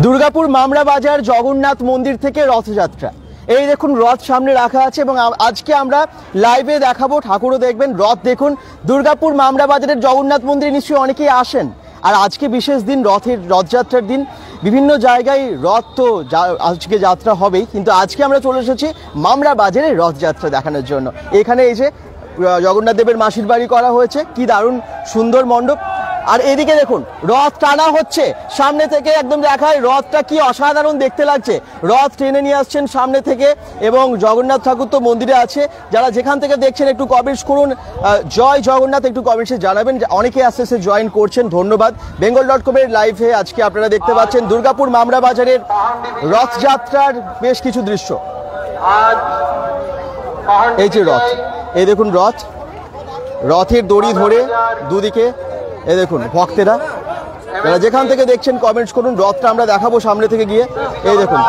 দুর্গাপুর মামরা বাজার জগন্নাথ মন্দির থেকে রথযাত্রা। এই দেখুন রথ সামনে রাখা আছে এবং আজকে আমরা লাইভে দেখাবো, ঠাকুরও দেখবেন। রথ দেখুন, দুর্গাপুর মামরা বাজারের জগন্নাথ মন্দিরে নিশ্চয়ই অনেকেই আসেন, আর আজকে বিশেষ দিন, রথযাত্রার দিন। বিভিন্ন জায়গায় রথ তো আজকে যাত্রা হবেই, কিন্তু আজকে আমরা চলে এসেছি মামরা বাজারে রথযাত্রা দেখানোর জন্য। এখানে এই যে জগন্নাথ দেবের মাসির বাড়ি করা হয়েছে, কি দারুণ সুন্দর মণ্ডপ। আর এদিকে দেখুন রথ টানা হচ্ছে সামনে থেকে, একদম দেখায় রথটা কি অসাধারণ দেখতে লাগছে। রথ টেনে নিয়ে আসছেন সামনে থেকে, এবং জগন্নাথ ঠাকুর তো মন্দিরে আছে। যারা যেখান থেকে দেখছেন একটু কমেন্টস করুন, জয় জগন্নাথ একটু কমেন্টসে জানাবেন। অনেকে আস্তে আস্তে জয়েন করছেন, ধন্যবাদ। bengal.com-এর লাইভে আজকে আপনারা দেখতে পাচ্ছেন দুর্গাপুর মামরা বাজারের রথযাত্রার বেশ কিছু দৃশ্য। এই যে রথ, এই দেখুন রথের দড়ি ধরে দুদিকে, এই দেখুন ভক্তেরা, যারা যেখান থেকে দেখছেন কমেন্টস করুন। রথটা আমরা দেখাবো সামনে থেকে গিয়ে। এই দেখুন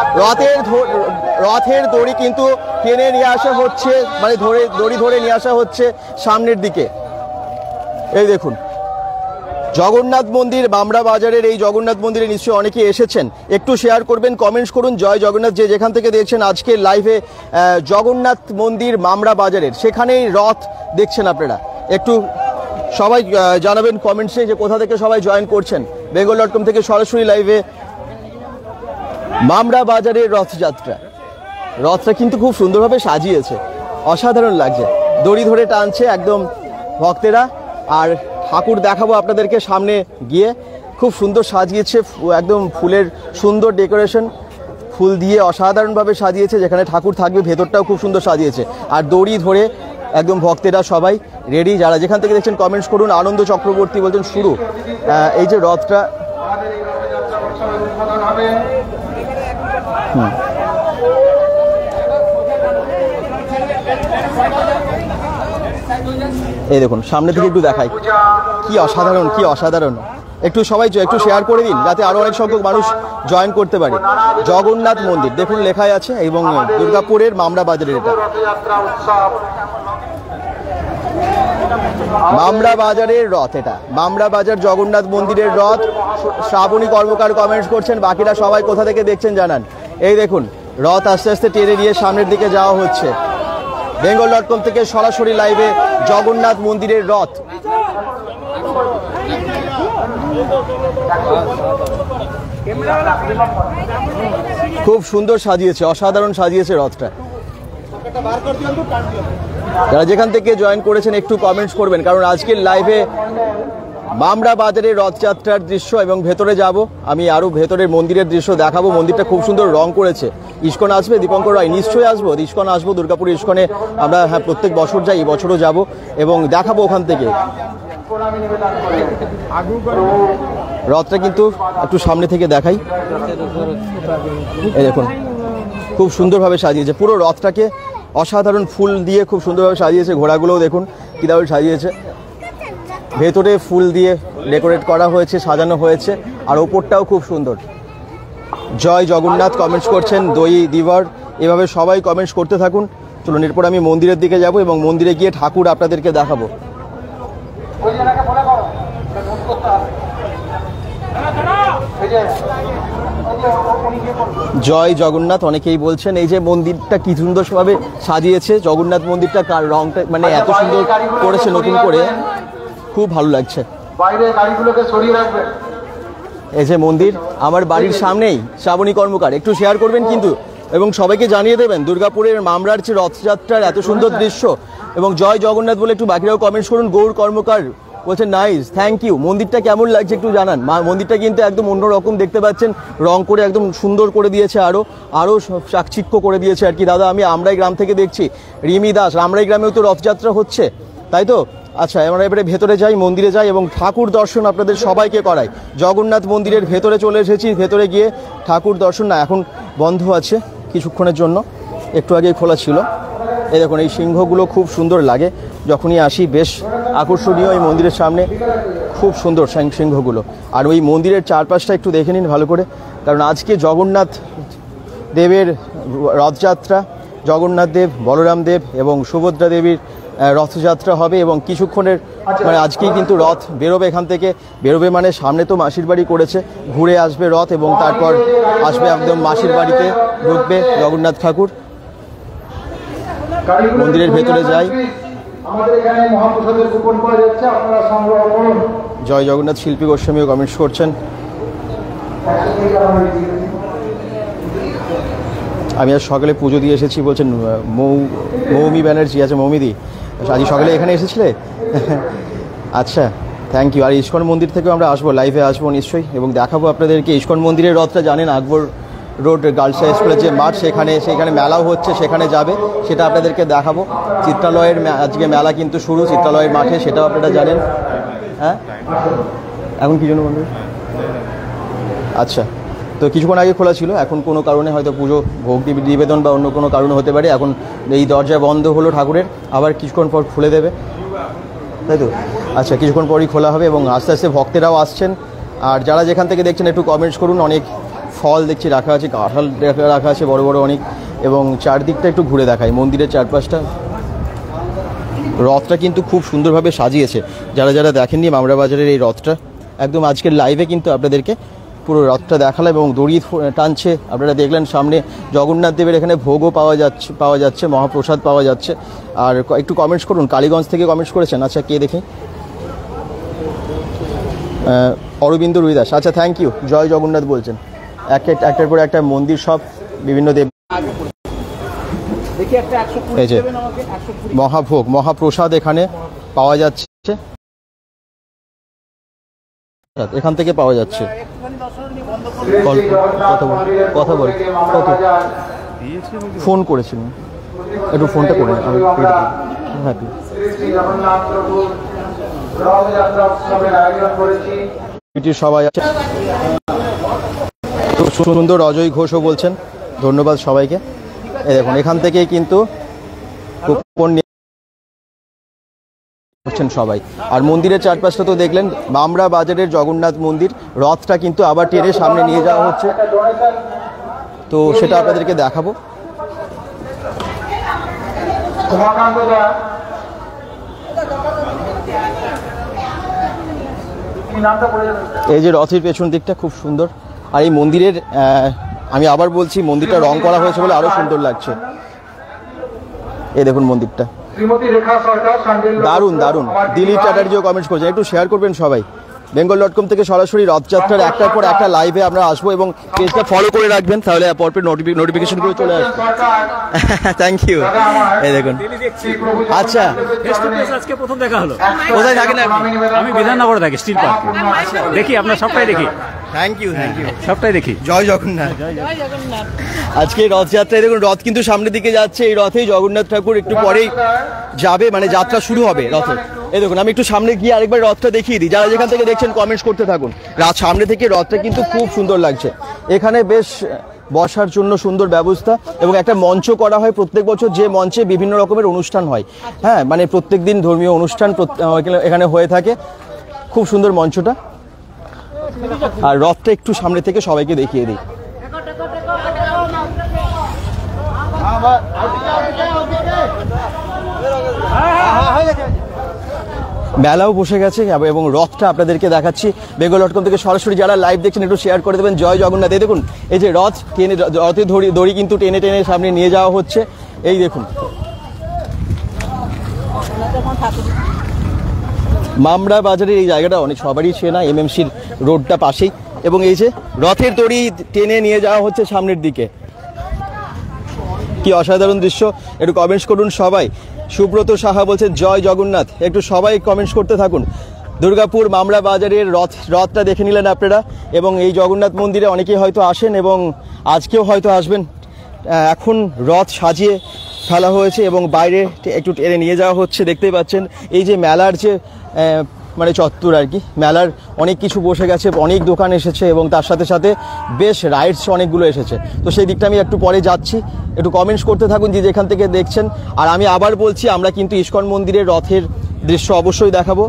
রথের দড়ি কিন্তু টেনে নিয়ে আসা হচ্ছে, মানে দড়ি ধরে নিয়ে আসা হচ্ছে সামনের দিকে। এই দেখুন জগন্নাথ মন্দির, মামরা বাজারের এই জগন্নাথ মন্দিরে নিশ্চয়ই অনেকে এসেছেন। একটু শেয়ার করবেন, কমেন্টস করুন। জয় জগন্নাথ, যে যেখান থেকে দেখছেন আজকের লাইভে জগন্নাথ মন্দির মামরা বাজারের, সেখানেই রথ দেখছেন আপনারা। একটু সবাই জানাবেন কমেন্টসে যে কোথা থেকে সবাই জয়েন করছেন। bengal.com থেকে সরাসরি লাইভে মামরা বাজারের রথটা কিন্তু খুব সুন্দরভাবে সাজিয়েছে, অসাধারণ লাগছে। দড়ি ধরে টানছে একদম ভক্তেরা। আর ঠাকুর দেখাবো আপনাদেরকে সামনে গিয়ে। খুব সুন্দর সাজিয়েছে, একদম ফুলের সুন্দর ডেকোরেশন, ফুল দিয়ে অসাধারণভাবে সাজিয়েছে। যেখানে ঠাকুর থাকবে ভেতরটাও খুব সুন্দর সাজিয়েছে। আর দড়ি ধরে একদম ভক্তেরা সবাই রেডি। যারা যেখান থেকে দেখছেন কমেন্টস করুন। আনন্দ চক্রবর্তী বলছেন শুরু। এই যে রথটা, এই দেখুন সামনে থেকে একটু দেখাই, কি অসাধারণ। একটু সবাই একটু শেয়ার করে দিন, যাতে আরো অনেক সংখ্যক মানুষ জয়েন করতে পারে। জগন্নাথ মন্দির দেখুন লেখাই আছে, এবং দুর্গাপুরের মামরা বাজারের এটা মামরা বাজারের রথ। এটা মামরা বাজার জগন্নাথ মন্দিরের রথ। শ্রাবণী কর্মকার কমেন্টস করছেন, বাকিরা সবাই কোথা থেকে দেখছেন জানান। এই দেখুন রথ আস্তে আস্তে টেনে নিয়ে সামনের দিকে যাওয়া হচ্ছে। bengal.com থেকে সরাসরি লাইভে জগন্নাথ মন্দিরের রথ। খুব সুন্দর সাজিয়েছে, অসাধারণ সাজিয়েছে রথটা। যারা যেখান থেকে জয়েন করেছেন একটু কমেন্টস করবেন, কারণ আজকের লাইভে মামরা বাজারের রথযাত্রার দৃশ্য, এবং ভেতরে যাব আমি, আরো ভেতরের মন্দিরের দৃশ্য দেখাবো। মন্দিরটা খুব সুন্দর রং করেছে। ইস্কন আসবে দীপঙ্কর রায়? নিশ্চয়ই আসবো, ইস্কন আসবো। দুর্গাপুর ইস্কনে আমরা প্রত্যেক বছর যাই, এই বছরও যাব এবং দেখাবো ওখান থেকে। রথটা কিন্তু একটু সামনে থেকে দেখাই। এই দেখুন খুব সুন্দরভাবে সাজিয়েছে পুরো রথটাকে, অসাধারণ ফুল দিয়ে খুব সুন্দরভাবে সাজিয়েছে। ঘোড়াগুলোও দেখুন কীভাবে সাজিয়েছে, ভেতরে ফুল দিয়ে ডেকোরেট করা হয়েছে, সাজানো হয়েছে। আর ওপরটাও খুব সুন্দর। জয় জগন্নাথ কমেন্টস করছেন, দই দিবর, এভাবে সবাই কমেন্টস করতে থাকুন। চলুন এরপর আমি মন্দিরের দিকে যাব এবং মন্দিরে গিয়ে ঠাকুর আপনাদেরকে দেখাবো। জয় জগন্নাথ অনেকেই বলছেন। এই যে মন্দিরটা কি সুন্দরভাবে সাজিয়েছে, জগন্নাথ মন্দিরটা কার রংটা মানে এত সুন্দর করেছে নতুন করে, খুব ভালো লাগছে। এই যে মন্দির আমার বাড়ির সামনেই। শ্রাবণী কর্মকার একটু শেয়ার করবেন কিন্তু, এবং সবাইকে জানিয়ে দেবেন দুর্গাপুরের মামরার যে রথযাত্রার এত সুন্দর দৃশ্য। এবং জয় জগন্নাথ বলে একটু বাকিরাও কমেন্টস করুন। গৌর কর্মকার বলছেন নাইস, থ্যাংক ইউ। মন্দিরটা কেমন লাগছে একটু জানান। মন্দিরটা কিন্তু একদম অন্যরকম দেখতে পাচ্ছেন, রং করে একদম সুন্দর করে দিয়েছে, আরো চাকচিক্য করে দিয়েছে আর কি। দাদা আমি আমরাই গ্রাম থেকে দেখছি। রিমি দাস, আমরাই গ্রামেও তো রথযাত্রা হচ্ছে, তাই তো? আচ্ছা আমরা এবারে ভেতরে যাই, মন্দিরে যাই এবং ঠাকুর দর্শন আপনাদের সবাইকে করাই। জগন্নাথ মন্দিরের ভেতরে চলে এসেছি। ভেতরে গিয়ে ঠাকুর দর্শন, না এখন বন্ধ আছে কিছুক্ষণের জন্য, একটু আগেই খোলা ছিল। এই দেখুন এই সিংহগুলো খুব সুন্দর লাগে যখনই আসি, বেশ আকর্ষণীয়। এই মন্দিরের সামনে খুব সুন্দর সিংহগুলো। আর ওই মন্দিরের চারপাশটা একটু দেখে নিন ভালো করে, কারণ আজকে জগন্নাথ দেবের রথযাত্রা। জগন্নাথ দেব, বলরাম দেব এবং সুভদ্রা দেবীর রথযাত্রা হবে এবং কিছুক্ষণের মানে আজকেই কিন্তু রথ বেরোবে এখান থেকে। বেরোবে মানে সামনে তো মাসির বাড়ি করেছে, ঘুরে আসবে রথ এবং তারপর আসবে একদম মাসির বাড়িতে ঢুকবে জগন্নাথ ঠাকুর। মন্দিরের ভেতরে যাই। জয় জগন্নাথ শিল্পী গোস্বামীও কমেন্টস করছেন। আমি আজ সকালে পুজো দিয়ে এসেছি বলছেন মৌমি ব্যানার্জি। আচ্ছা মৌমিদি, আজ সকালে এখানে এসেছিলে? আচ্ছা, থ্যাংক ইউ। আর ইস্কন মন্দির থেকেও আমরা আসবো, লাইভে আসবো নিশ্চয়ই এবং দেখাবো আপনাদেরকে। ইস্কন মন্দিরের রথটা জানেন আকবর রোড গার্লস হাই স্কুলের যে মাঠ, সেখানে মেলাও হচ্ছে, সেখানে যাবে, সেটা আপনাদেরকে দেখাবো। চিত্রালয়ের আজকে মেলা কিন্তু শুরু চিত্রালয়ের মাঠে, সেটাও আপনারা জানেন। হ্যাঁ, এখন কি জন্য বন্ধ? আচ্ছা, তো কিছুক্ষণ আগে খোলা ছিল, এখন কোনো কারণে হয়তো পুজো ভোগ নিবেদন বা অন্য কোনো কারণে হতে পারে এখন এই দরজা বন্ধ হলো ঠাকুরের, আবার কিছুক্ষণ পর খুলে দেবে, তাই তো? আচ্ছা, কিছুক্ষণ পরই খোলা হবে এবং আস্তে আস্তে ভক্তেরাও আসছেন। আর যারা যেখান থেকে দেখছেন একটু কমেন্টস করুন। অনেক ফল দেখছি রাখা আছে, কাঁঠাল রাখা আছে বড় বড় অনেক, এবং চারদিকটা একটু ঘুরে দেখায় মন্দিরের চারপাশটা। রথটা কিন্তু খুব সুন্দরভাবে সাজিয়েছে। যারা যারা দেখেননি মামরা বাজারের এই রথটা, একদম আজকের লাইভে কিন্তু আপনাদেরকে পুরো রথটা দেখালাম এবং দড়ি টানছে। আপনারা দেখলেন সামনে জগন্নাথ দেবের এখানে ভোগও পাওয়া যাচ্ছে, মহাপ্রসাদ পাওয়া যাচ্ছে। আর একটু কমেন্টস করুন, কালীগঞ্জ থেকে কমেন্টস করেছেন। আচ্ছা, কে দেখি? অরবিন্দ রুইদাস, আচ্ছা থ্যাংক ইউ। জয় জগন্নাথ বলছেন। একটার পর একটা মন্দির, সব বিভিন্ন দেব। এই যে মহাভোগ মহাপ্রসাদ এখানে পাওয়া যাচ্ছে, এখান থেকে পাওয়া যাচ্ছে। কথা বল, ফোন করেছিলেন, একটু ফোনটা করে হ্যাপি। সবাই আছে, খুব সুন্দর। অজয় ঘোষও বলছেন ধন্যবাদ সবাইকে। এই দেখুন এখান থেকেই কিন্তু করছেন সবাই। আর মন্দিরের চারপাশটা তো দেখলেন, মামরা বাজারের জগন্নাথ মন্দির, রথটা কিন্তু আবার টেনে সামনে নিয়ে যাওয়া হচ্ছে, তো সেটা আপনাদেরকে দেখাবো। এই যে রথের পেছন দিকটা খুব সুন্দর। আর এই মন্দিরের আমি আবার বলছি, মন্দিরটা রং করা হয়েছে বলে আরো সুন্দর লাগছে। এই দেখুন মন্দিরটা দারুণ দারুণ। দিলীপ চ্যাটার্জিও কমেন্টস করছেন, একটু শেয়ার করবেন সবাই। bengal.com থেকে সরাসরি রথযাত্রার একটার পর একটা লাইভে আমরা আসবো এবং পেজটা ফলো করে রাখবেন, তাহলে পরপর নোটিফিকেশনগুলো চলে আসবে। Thank you. এই দেখুন, আচ্ছা আজকে প্রথম দেখা হলো। কোথায় থাকেন আপনি? আমি বিধাননগরে থাকি, স্টিল পার্ক দেখি, আপনার সবটাই দেখি। থ্যাংক ইউ, থ্যাংক ইউ, সবটাই দেখি। জয় জগন্নাথ। আজকে রথযাত্রায় দেখুন রথ কিন্তু সামনের দিকে যাচ্ছে। এই রথেই জগন্নাথ ঠাকুর একটু পরেই যাবে, মানে যাত্রা শুরু হবে রথের। এই দেখুন আমি একটু সামনে গিয়ে আরেকবার রথটা দেখিয়ে দিই। যারা যেখান থেকে দেখছেন কমেন্টস করতে থাকুন। সামনে থেকে রথটা কিন্তু খুব সুন্দর লাগছে। এখানে বেশ বসার জন্য সুন্দর ব্যবস্থা এবং একটা মঞ্চ করা হয় প্রত্যেক বছর, যে মঞ্চে বিভিন্ন রকমের অনুষ্ঠান হয়। হ্যাঁ, মানে প্রত্যেক দিন ধর্মীয় অনুষ্ঠান এখানে হয়ে থাকে। খুব সুন্দর মঞ্চটা। আর রথটা একটু সামনে থেকে সবাইকে দেখিয়ে দিই। মেলাও বসে গেছে এবং রথটা আপনাদেরকে দেখাচ্ছি। bengal.com থেকে সরাসরি যারা লাইভ দেখছেন একটু শেয়ার করে দেবেন। জয় জগন্নাথ। এই দেখুন এই যে রথ টেনে, রথের দড়ি কিন্তু টেনে টেনে সামনে নিয়ে যাওয়া হচ্ছে। এই দেখুন মামরা বাজারের এই জায়গাটা অনেক সবারই চেনা, এমএমসির রোডটা পাশেই, এবং এই যে রথের দড়ি টেনে নিয়ে যাওয়া হচ্ছে সামনের দিকে। কি অসাধারণ দৃশ্য, একটু কমেন্টস করুন সবাই। সুব্রত সাহা বলছেন জয় জগন্নাথ, একটু সবাই কমেন্টস করতে থাকুন। দুর্গাপুর মামরা বাজারের রথটা দেখে নিলেন আপনারা, এবং এই জগন্নাথ মন্দিরে অনেকেই হয়তো আসেন এবং আজকেও হয়তো আসবেন। এখন রথ সাজিয়ে ফেলা হয়েছে এবং বাইরে একটু টেনে নিয়ে যাওয়া হচ্ছে। দেখতেই পাচ্ছেন এই যে মেলার যে মানে চত্বর আর কি, মেলার অনেক কিছু বসে গেছে, অনেক দোকান এসেছে এবং তার সাথে সাথে বেশ রাইডস অনেকগুলো এসেছে। তো সেই দিকটা আমি একটু পরে যাচ্ছি, একটু কমেন্টস করতে থাকুন যে যেখান থেকে দেখছেন। আর আমি আবার বলছি, আমরা কিন্তু ইস্কন মন্দিরের রথের দৃশ্য অবশ্যই দেখাবো।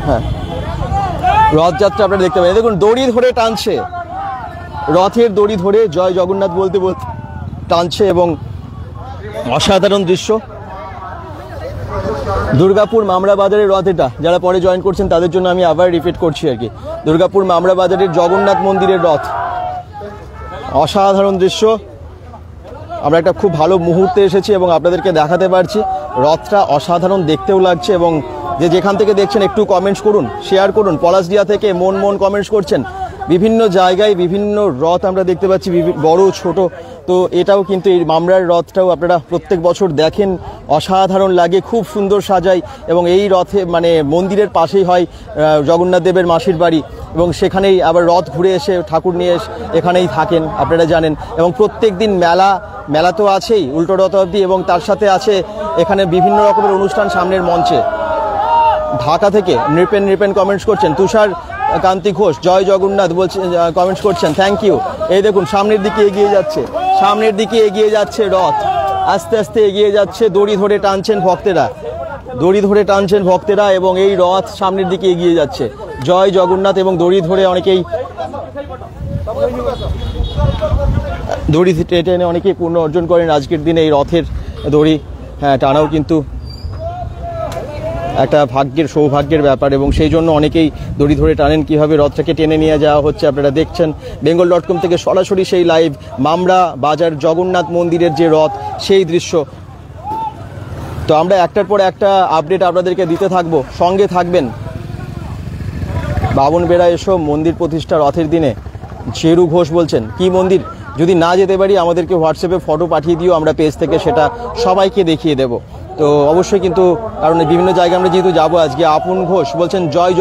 হ্যাঁ, রথযাত্রা আপনারা দেখতে পাবেন। দেখুন দড়ি ধরে টানছে, রথের দড়ি ধরে জয় জগন্নাথ বলতে বলতে টানছে এবং অসাধারণ দৃশ্য। দুর্গাপুর মামরা বাজারের রথ এটা, যারা পরে জয়েন করছেন তাদের জন্য আমি আবার রিপিট করছি আর কি। দুর্গাপুর মামরা বাজারের জগন্নাথ মন্দিরের রথ, অসাধারণ দৃশ্য। আমরা একটা খুব ভালো মুহূর্তে এসেছি এবং আপনাদেরকে দেখাতে পারছি রথটা অসাধারণ দেখতেও লাগছে। এবং যে যেখান থেকে দেখছেন একটু কমেন্টস করুন, শেয়ার করুন। পলাশডিয়া থেকে মন কমেন্টস করছেন। বিভিন্ন জায়গায় বিভিন্ন রথ আমরা দেখতে পাচ্ছি, বড় ছোট। তো এটাও কিন্তু এই মামরার রথটাও আপনারা প্রত্যেক বছর দেখেন, অসাধারণ লাগে, খুব সুন্দর সাজায়। এবং এই রথে মানে মন্দিরের পাশেই হয় জগন্নাথ দেবের মাসির বাড়ি, এবং সেখানেই আবার রথ ঘুরে এসে ঠাকুর নিয়ে এখানেই থাকেন, আপনারা জানেন। এবং প্রত্যেক দিন মেলা তো আছেই উল্টো রথ অবধি, এবং তার সাথে আছে এখানে বিভিন্ন রকমের অনুষ্ঠান সামনের মঞ্চে। ঢাকা থেকে নৃপেন কমেন্টস করছেন। তুষার কান্তি ঘোষ জয় জগন্নাথ বলছেন, কমেন্টস করছেন, থ্যাংক ইউ। এই দেখুন সামনের দিকে এগিয়ে যাচ্ছে রথ, আস্তে আস্তে এগিয়ে যাচ্ছে। দড়ি ধরে টানছেন ভক্তেরা এবং এই রথ সামনের দিকে এগিয়ে যাচ্ছে। জয় জগন্নাথ। এবং দড়ি ধরে অনেকেই টেনে অনেকেই পূর্ণ অর্জন করেন আজকের দিনে। এই রথের দড়ি টানাও কিন্তু একটা সৌভাগ্যের ব্যাপার, এবং সেই জন্য অনেকেই দড়ি ধরে টানেন। কীভাবে রথটাকে টেনে নিয়ে যাওয়া হচ্ছে আপনারা দেখছেন bengal.com থেকে সরাসরি সেই লাইভ মামরা বাজার জগন্নাথ মন্দিরের যে রথ, সেই দৃশ্য। তো আমরা একটার পর একটা আপডেট আপনাদেরকে দিতে থাকবো, সঙ্গে থাকবেন। বাবন বেড়া এসো মন্দির প্রতিষ্ঠা রথের দিনে। চেরু ঘোষ বলছেন কি মন্দির, যদি না যেতে পারি আমাদেরকে হোয়াটসঅ্যাপে ফটো পাঠিয়ে দিও, আমরা পেজ থেকে সেটা সবাইকে দেখিয়ে দেব। তো অবশ্যই কিন্তু, কারণ বিভিন্ন জায়গায় আমরা যেহেতু যাবো আজকে। আপন ঘোষ বলছেন জয়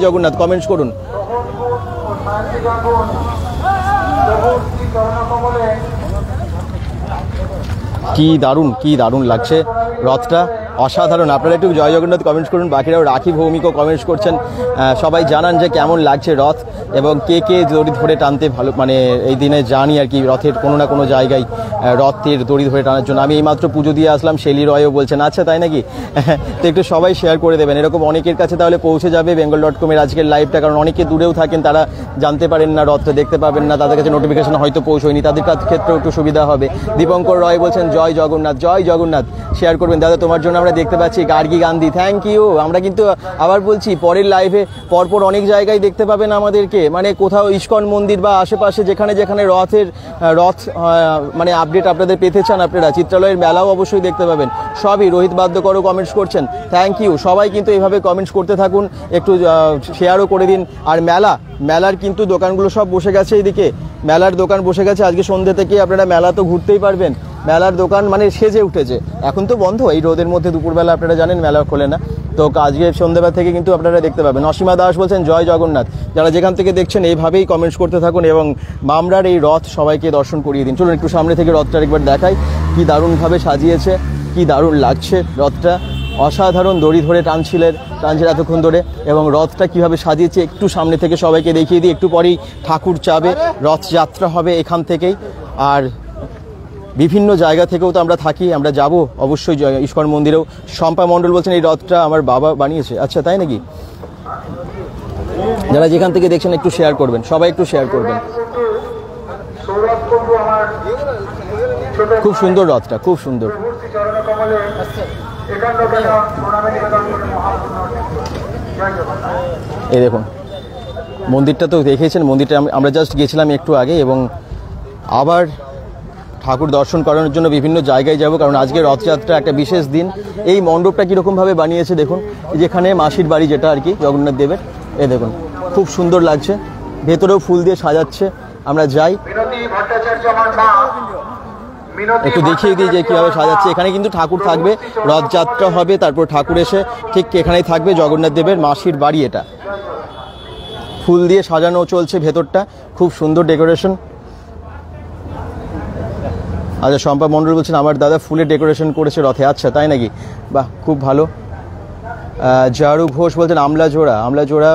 জগন্নাথ, কমেন্টস করুন। কি দারুণ লাগছে রথটা, অসাধারণ। আপনারা একটু জয় জগন্নাথ কমেন্টস করুন, বাকিরাও রাখি ভৌমিকও কমেন্টস করছেন। সবাই জানান যে কেমন লাগছে রথ, এবং কে দড়ি ধরে টানতে ভালো, মানে এই দিনে জানি আর কি রথের কোনো না কোনো জায়গায় রথের দড়ি ধরে টানার জন্য। আমি এইমাত্র পুজো দিয়ে আসলাম, শেলি রয়ও বলছেন। আচ্ছা তাই নাকি? তো একটু সবাই শেয়ার করে দেবেন, এরকম অনেকের কাছে তাহলে পৌঁছে যাবে bengal.com-এর আজকের লাইভটা। কারণ অনেকে দূরেও থাকেন, তারা জানতে পারেন না, রথটা দেখতে পাবেন না, তাদের কাছে নোটিফিকেশন হয়তো পৌঁছয়নি, তাদের ক্ষেত্রেও একটু সুবিধা হবে। দীপঙ্কর রয় বলছেন জয় জগন্নাথ, শেয়ার করবেন। দাদা তোমার জন্য আমরা দেখতে পাচ্ছি গার্গী গান্ধী, থ্যাংক ইউ। আমরা কিন্তু আবার বলছি পরের লাইভে পরপর অনেক জায়গায় দেখতে পাবেন আমাদেরকে, মানে কোথাও ইস্কন মন্দির বা আশেপাশে যেখানে রথ মানে আপডেট আপনাদের পেতে চান, আপনারা চিত্রালয়ের মেলাও অবশ্যই দেখতে পাবেন। সবই রোহিত বাদ্যকরও কমেন্টস করছেন, থ্যাংক ইউ। সবাই কিন্তু এইভাবে কমেন্টস করতে থাকুন, একটু শেয়ারও করে দিন। আর মেলার কিন্তু দোকানগুলো সব বসে গেছে, এইদিকে মেলার দোকান বসে গেছে। আজকে সন্ধ্যে থেকে আপনারা মেলা তো ঘুরতেই পারবেন। মেলার দোকান মানে সেজে উঠেছে, এখন তো বন্ধ এই রোদের মধ্যে, দুপুরবেলা আপনারা জানেন মেলা খোলে না। তো আজকে সন্ধ্যাবেলা থেকে কিন্তু আপনারা দেখতে পাবেন। অসীমা দাস বলছেন জয় জগন্নাথ। যারা যেখান থেকে দেখছেন এইভাবেই কমেন্টস করতে থাকুন, এবং মামরার এই রথ সবাইকে দর্শন করিয়ে দিন। চলুন একটু সামনে থেকে রথটা একবার দেখাই, কি দারুণভাবে সাজিয়েছে, কি দারুণ লাগছে রথটা। অসাধারণ দড়ি ধরে টানছিলেন এতক্ষণ ধরে, এবং রথটা কিভাবে সাজিয়েছে একটু সামনে থেকে সবাইকে দেখিয়ে দিই। একটু পরেই ঠাকুর চাবে, রথযাত্রা হবে এখান থেকেই। আর বিভিন্ন জায়গা থেকেও তো আমরা থাকি, আমরা যাব অবশ্যই ইস্কন মন্দিরেও। শম্পা মণ্ডল বলছেন এই রথটা আমার বাবা বানিয়েছে। আচ্ছা তাই নাকি? যারা যেখান থেকে দেখছেন একটু শেয়ার করবেন, সবাই একটু শেয়ার করবেন। খুব সুন্দর রথটা, খুব সুন্দর। এই দেখুন মন্দিরটা তো দেখেছেন, মন্দিরটা আমরা জাস্ট গেছিলাম একটু আগে, এবং আবার ঠাকুর দর্শন করানোর জন্য বিভিন্ন জায়গায় যাব, কারণ আজকে রথযাত্রা একটা বিশেষ দিন। এই মণ্ডপটা কীরকমভাবে বানিয়েছে দেখুন, যেখানে মাসির বাড়ি যেটা আর কি জগন্নাথ দেবের, এই দেখুন খুব সুন্দর লাগছে। ভেতরেও ফুল দিয়ে সাজাচ্ছে। আমরা যাই একটু দেখিয়ে দিই যে কীভাবে সাজাচ্ছে। এখানে কিন্তু ঠাকুর থাকবে, রথযাত্রা হবে, তারপর ঠাকুর এসে ঠিক এখানেই থাকবে জগন্নাথ দেবের মাসির বাড়ি। এটা ফুল দিয়ে সাজানো চলছে ভেতরটা, খুব সুন্দর ডেকোরেশন। আচ্ছা শম্পা মণ্ডল বলছেন আমার দাদা ফুলের ডেকোরেশন করেছে রথে। আচ্ছা তাই নাকি? বাহ, খুব ভালো। জারু ঘোষ বলছেন আমলাজোড়া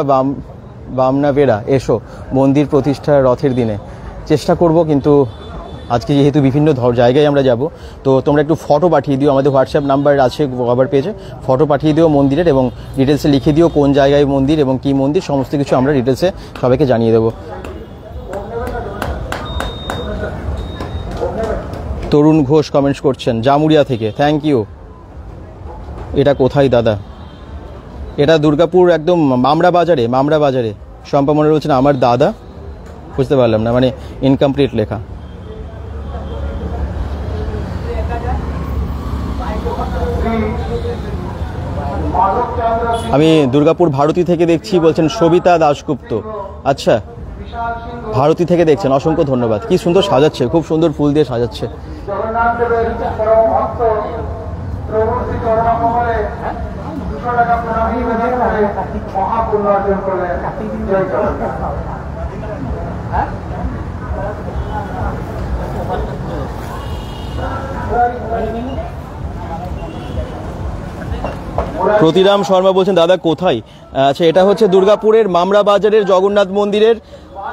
বামনাবেড়া এসো মন্দির প্রতিষ্ঠা রথের দিনে। চেষ্টা করব, কিন্তু আজকে যেহেতু বিভিন্ন জায়গায় আমরা যাব, তো তোমরা একটু ফটো পাঠিয়ে দিও, আমাদের হোয়াটসঅ্যাপ নাম্বার আছে কভার পেজে, ফটো পাঠিয়ে দিও মন্দিরের, এবং ডিটেলসে লিখে দিও কোন জায়গায় মন্দির এবং কী মন্দির, সমস্ত কিছু আমরা ডিটেলসে সবাইকে জানিয়ে দেবো। তরুণ ঘোষ কমেন্টস করছেন জামুরিয়া থেকে, থ্যাংক ইউ। এটা কোথায় দাদা? এটা দুর্গাপুর একদম মামরা বাজারে। শম্পা মন্ডল বলছেন আমার দাদা। বুঝতে পারলাম না, মানে ইনকমপ্লিট লেখা। আমি দুর্গাপুর ভারতী থেকে দেখছি বলছেন সবিতা দাশগুপ্ত। আচ্ছা, ভারতী থেকে দেখছেন, অসংখ্য ধন্যবাদ। কি সুন্দর সাজাচ্ছে, খুব সুন্দর ফুল দিয়ে সাজাচ্ছে। প্রতিরাম শর্মা বলছেন দাদা কোথায়? আচ্ছা, এটা হচ্ছে দুর্গাপুরের মামরা বাজারের জগন্নাথ মন্দিরের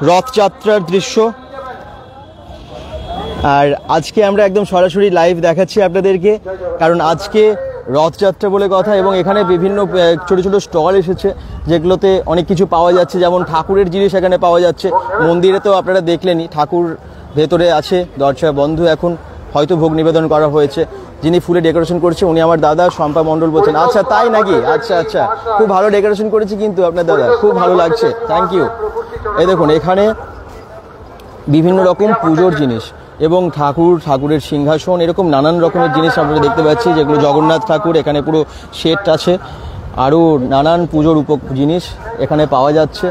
রথযাত্রার দৃশ্য। আর আজকে আমরা একদম সরাসরি লাইভ দেখাচ্ছি আপনাদেরকে, কারণ আজকে রথযাত্রা বলে কথা। এবং এখানে বিভিন্ন ছোট ছোট স্টল এসেছে যেগুলোতে অনেক কিছু পাওয়া যাচ্ছে, যেমন ঠাকুরের জিনিস এখানে পাওয়া যাচ্ছে। মন্দিরে তো আপনারা দেখলেনই, ঠাকুর ভেতরে আছে, দরজা বন্ধ এখন, হয়তো ভোগ নিবেদন করা হয়েছে। যিনি ফুলে ডেকোরেশন করছে উনি আমার দাদা শম্পা মণ্ডল বলছেন। আচ্ছা, তাই নাকি? আচ্ছা, খুব ভালো ডেকোরেশন করেছে কিন্তু আপনার দাদা, খুব ভালো লাগছে, থ্যাংক ইউ। এই দেখুন, এখানে বিভিন্ন রকম পুজোর জিনিস এবং ঠাকুরের সিংহাসন, এরকম নানান রকমের জিনিস আমরা দেখতে পাচ্ছি, যেগুলো জগন্নাথ ঠাকুর। এখানে পুরো সেট আছে, আরও নানান পুজোর জিনিস এখানে পাওয়া যাচ্ছে।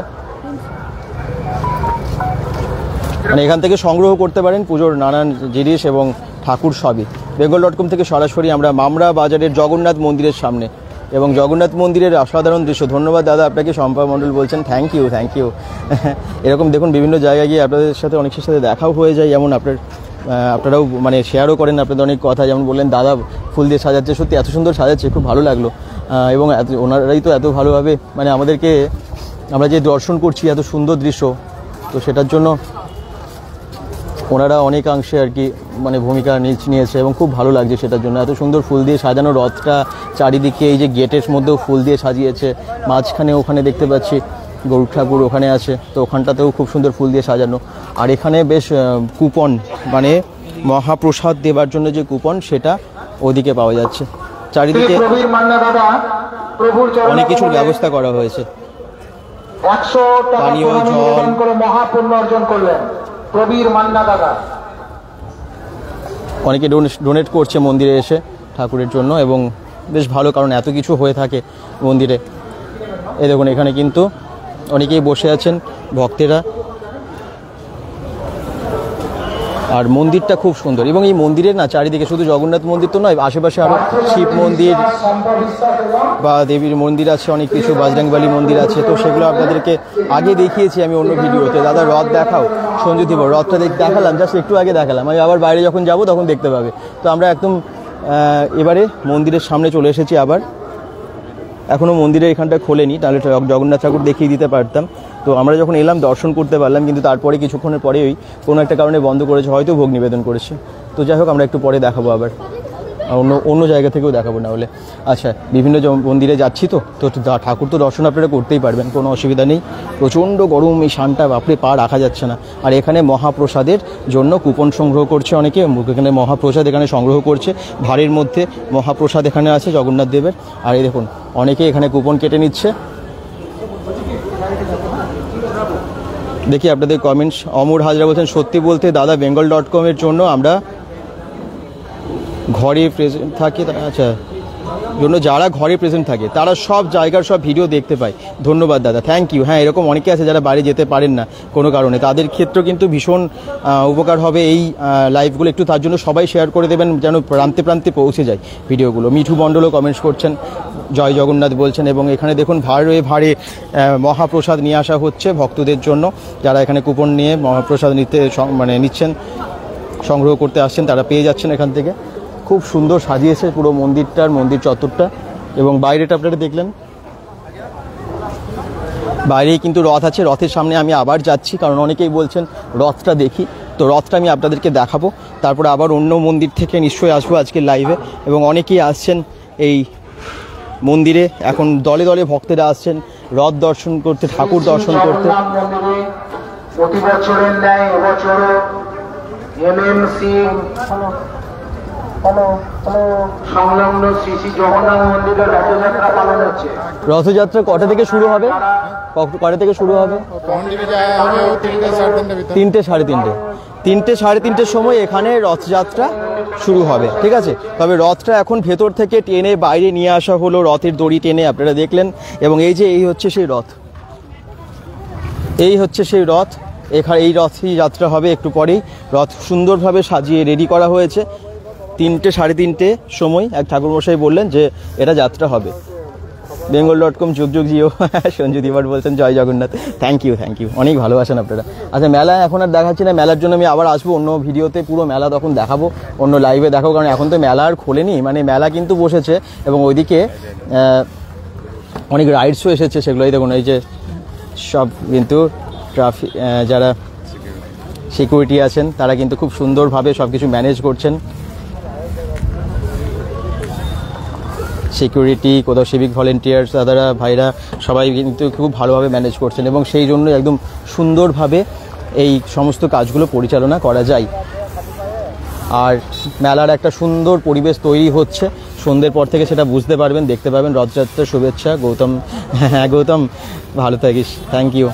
মানে এখান থেকে সংগ্রহ করতে পারেন পুজোর নানান জিনিস এবং ঠাকুর সবই। bengal.com থেকে সরাসরি আমরা মামরা বাজারের জগন্নাথ মন্দিরের সামনে, এবং জগন্নাথ মন্দিরের অসাধারণ দৃশ্য। ধন্যবাদ দাদা আপনাকে, শম্পা মণ্ডল বলছেন, থ্যাংক ইউ। এরকম দেখুন বিভিন্ন জায়গায় গিয়ে আপনাদের সাথে অনেকের সাথে দেখাও হয়ে যায়, যেমন আপনারাও মানে শেয়ারও করেন আপনাদের অনেক কথা। যেমন বললেন দাদা ফুল দিয়ে সাজাচ্ছে, সত্যি এত সুন্দর সাজাচ্ছে, খুব ভালো লাগলো। এবং ওনারাই তো এত ভালোভাবে মানে আমাদেরকে, আমরা যে দর্শন করছি এত সুন্দর দৃশ্য, তো সেটার জন্য ওনারা অনেকাংশে আর কি মানে ভূমিকা নিয়েছে এবং খুব ভালো লাগছে সেটার জন্য। এত সুন্দর ফুল দিয়ে সাজানো রথটা, চারিদিকে এই যে গেটের মধ্যেও ফুল দিয়ে সাজিয়েছে, মাঝখানে ওখানে দেখতে পাচ্ছি গরুর ঠাকুর ওখানে আছে, তো ওখানটাতেও খুব সুন্দর ফুল দিয়ে সাজানো। আর এখানে বেশ কুপন, মানে মহাপ্রসাদ দেবার জন্য যে কুপন, সেটা ওদিকে পাওয়া যাচ্ছে। চারিদিকে অনেক কিছুর ব্যবস্থা করা হয়েছে। পানীয় জল, মহাপুণ্য অর্জন করলেন প্রবীর মান্না দাদা। অনেকে ডোনেট করছে মন্দিরে এসে ঠাকুরের জন্য, এবং বেশ ভালো, কারণ এত কিছু হয়ে থাকে মন্দিরে। এই দেখুন, এখানে কিন্তু অনেকেই বসে আছেন ভক্তেরা। আর মন্দিরটা খুব সুন্দর, এবং এই মন্দিরের না চারিদিকে শুধু জগন্নাথ মন্দির তো নয়, আশেপাশে আরও শিব মন্দির বা দেবীর মন্দির আছে, অনেক কিছু বজরংবলী মন্দির আছে। তো সেগুলো আপনাদেরকে আগে দেখিয়েছি আমি অন্য ভিডিওতে। দাদা রথ দেখাও, সঞ্জু দিব রথটা দেখালাম, জাস্ট একটু আগে দেখালাম। আমি আবার বাইরে যখন যাব তখন দেখতে পাবে। তো আমরা একদম এবারে মন্দিরের সামনে চলে এসেছি আবার। এখনও মন্দিরের এখানটা খোলেনি, তাহলে জগন্নাথ ঠাকুর দেখিয়ে দিতে পারতাম। তো আমরা যখন এলাম দর্শন করতে পারলাম, কিন্তু তারপরে কিছুক্ষণের পরেই কোনো একটা কারণে বন্ধ করেছে, হয়তো ভোগ নিবেদন করেছে। তো যাই হোক, আমরা একটু পরে দেখাবো আবার, অন্য জায়গা থেকেও দেখাবো না হলে। আচ্ছা, বিভিন্ন মন্দিরে যাচ্ছি তো ঠাকুর তো দর্শন আপনারা করতেই পারবেন, কোনো অসুবিধা নেই। প্রচণ্ড গরম, এই শানটা বাপরে পা রাখা যাচ্ছে না। আর এখানে মহাপ্রসাদের জন্য কুপন সংগ্রহ করছে অনেকে, এখানে মহাপ্রসাদ এখানে সংগ্রহ করছে। ভাঁড়ের মধ্যে মহাপ্রসাদ এখানে আছে জগন্নাথ দেবের। আর এই দেখুন, অনেকে এখানে কুপন কেটে নিচ্ছে। দেখি আপনাদের কমেন্টস। অমর হাজরা বলছেন, সত্যি বলতে দাদা bengal.com এর জন্য আমরা ঘরে প্রেজেন্ট থাকি। আচ্ছা, জন্য যারা ঘরে প্রেজেন্ট থাকে তারা সব জায়গার সব ভিডিও দেখতে পায়। ধন্যবাদ দাদা, থ্যাংক ইউ। হ্যাঁ, এরকম অনেকে আছে যারা বাইরে যেতে পারেন না কোনো কারণে, তাদের ক্ষেত্রেও কিন্তু ভীষণ উপকার হবে এই লাইভগুলো। একটু তার জন্য সবাই শেয়ার করে দেবেন, যেন প্রান্তে প্রান্তে পৌঁছে যায় ভিডিওগুলো। মিঠু মণ্ডলও কমেন্টস করছেন, জয় জগন্নাথ বলছেন। এবং এখানে দেখুন ভাঁড়ে মহাপ্রসাদ নিয়ে আসা হচ্ছে ভক্তদের জন্য, যারা এখানে কুপন নিয়ে মহাপ্রসাদ নিচ্ছেন, সংগ্রহ করতে আসছেন, তারা পেয়ে যাচ্ছেন এখান থেকে। খুব সুন্দর সাজিয়েছে পুরো মন্দির চত্বরটা। এবং বাইরেটা আপনারা দেখলেন, বাইরেই কিন্তু রথ আছে। রথের সামনে আমি আবার যাচ্ছি, কারণ অনেকেই বলছেন রথটা দেখি, তো রথটা আমি আপনাদেরকে দেখাবো। তারপরে আবার অন্য মন্দির থেকে নিশ্চয়ই আসবো আজকে লাইভে। এবং অনেকেই আসছেন এই মন্দিরে, এখন দলে দলে ভক্তেরা আসছেন রথ দর্শন করতে, ঠাকুর দর্শন করতে। প্রতি বছরের ন্যায় এবছরও এমএমসি সংলগ্ন শ্রী শ্রী জগন্নাথ মন্দিরের রথযাত্রা পালন হচ্ছে। রথযাত্রা কটা থেকে শুরু হবে? কটা থেকে শুরু হবে? 3টে সাড়ে 3টের সময় এখানে রথযাত্রা শুরু হবে, ঠিক আছে। তবে রথটা এখন ভেতর থেকে টেনে বাইরে নিয়ে আসা হলো, রথের দড়ি টেনে আপনারা দেখলেন। এবং এই হচ্ছে সেই রথ, এখানে এই রথই যাত্রা হবে একটু পরেই। রথ সুন্দরভাবে সাজিয়ে রেডি করা হয়েছে। 3টে সাড়ে 3টে সময় এক ঠাকুরমশাই বললেন যে এটা যাত্রা হবে। bengal.com যুগ জিও সঞ্জু দিবার বলছেন জয় জগন্নাথ। থ্যাংক ইউ, অনেক ভালোবাসেন আপনারা। আচ্ছা, মেলা এখন আর দেখাচ্ছি না, মেলার জন্য আমি আবার আসবো অন্য ভিডিওতে, পুরো মেলা তখন দেখাবো, অন্য লাইভে দেখাবো, কারণ এখন তো মেলা আর খোলেনি, মানে মেলা কিন্তু বসেছে। এবং ওইদিকে অনেক রাইডসও এসেছে, সেগুলোই দেখুন। এই যে সব কিন্তু ট্রাফিক যারা সিকিউরিটি আছেন তারা কিন্তু খুব সুন্দরভাবে সব কিছু ম্যানেজ করছেন। সিকিউরিটি, কোথাও সিভিক ভলেন্টিয়ার্স দাদারা ভাইরা সবাই কিন্তু খুব ভালোভাবে ম্যানেজ করছেন, এবং সেই জন্য একদম সুন্দরভাবে এই সমস্ত কাজগুলো পরিচালনা করা যায়। আর মেলার একটা সুন্দর পরিবেশ তৈরি হচ্ছে, সন্ধ্যের পর থেকে সেটা বুঝতে পারবেন, দেখতে পাবেন। রথযাত্রার শুভেচ্ছা গৌতম। হ্যাঁ গৌতম, ভালো থাকিস, থ্যাংক ইউ।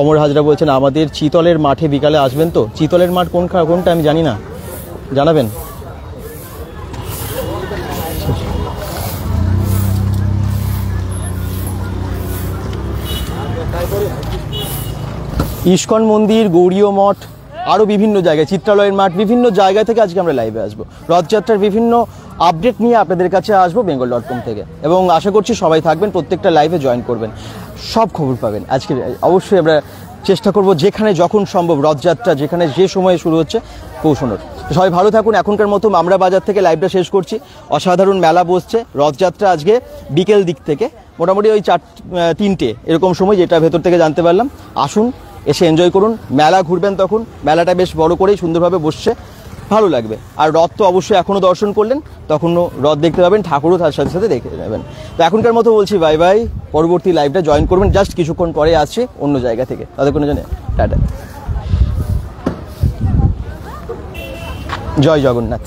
অমর হাজরা বলছেন আমাদের চিতলের মাঠে বিকালে আসবেন তো? চিতলের মাঠ কোনটা আমি জানি না, জানাবেন। ইস্কন মন্দির, গৌরীয় মঠ, আরও বিভিন্ন জায়গায়, চিত্রালয়ের মাঠ, বিভিন্ন জায়গা থেকে আজকে আমরা লাইভে আসবো। রথযাত্রার বিভিন্ন আপডেট নিয়ে আপনাদের কাছে আসবো bengal.com থেকে, এবং আশা করছি সবাই থাকবেন, প্রত্যেকটা লাইভে জয়েন করবেন, সব খবর পাবেন। আজকে অবশ্যই আমরা চেষ্টা করব যেখানে যখন সম্ভব রথযাত্রা যেখানে যে সময়ে শুরু হচ্ছে পৌঁছানোর। সবাই ভালো থাকুন। এখনকার মতো আমরা বাজার থেকে লাইভটা শেষ করছি। অসাধারণ মেলা বসছে, রথযাত্রা আজকে বিকেল দিক থেকে মোটামুটি ওই 3টে এরকম সময়, যেটা ভেতর থেকে জানতে পারলাম। আসুন, এসে এনজয় করুন। মেলা ঘুরবেন তখন, মেলাটা বেশ বড় করেই সুন্দরভাবে বসছে, ভালো লাগবে। আর রথ তো অবশ্যই এখনও দর্শন করলেন, তখনও রথ দেখতে পাবেন, ঠাকুরও তার সাথে সাথে দেখে যাবেন। তো এখনকার মতো বলছি বাই বাই। পরবর্তী লাইভটা জয়েন করবেন, জাস্ট কিছুক্ষণ পরে আসছে অন্য জায়গা থেকে। তাদের কোনো জানে, টাটা, জয় জগন্নাথ।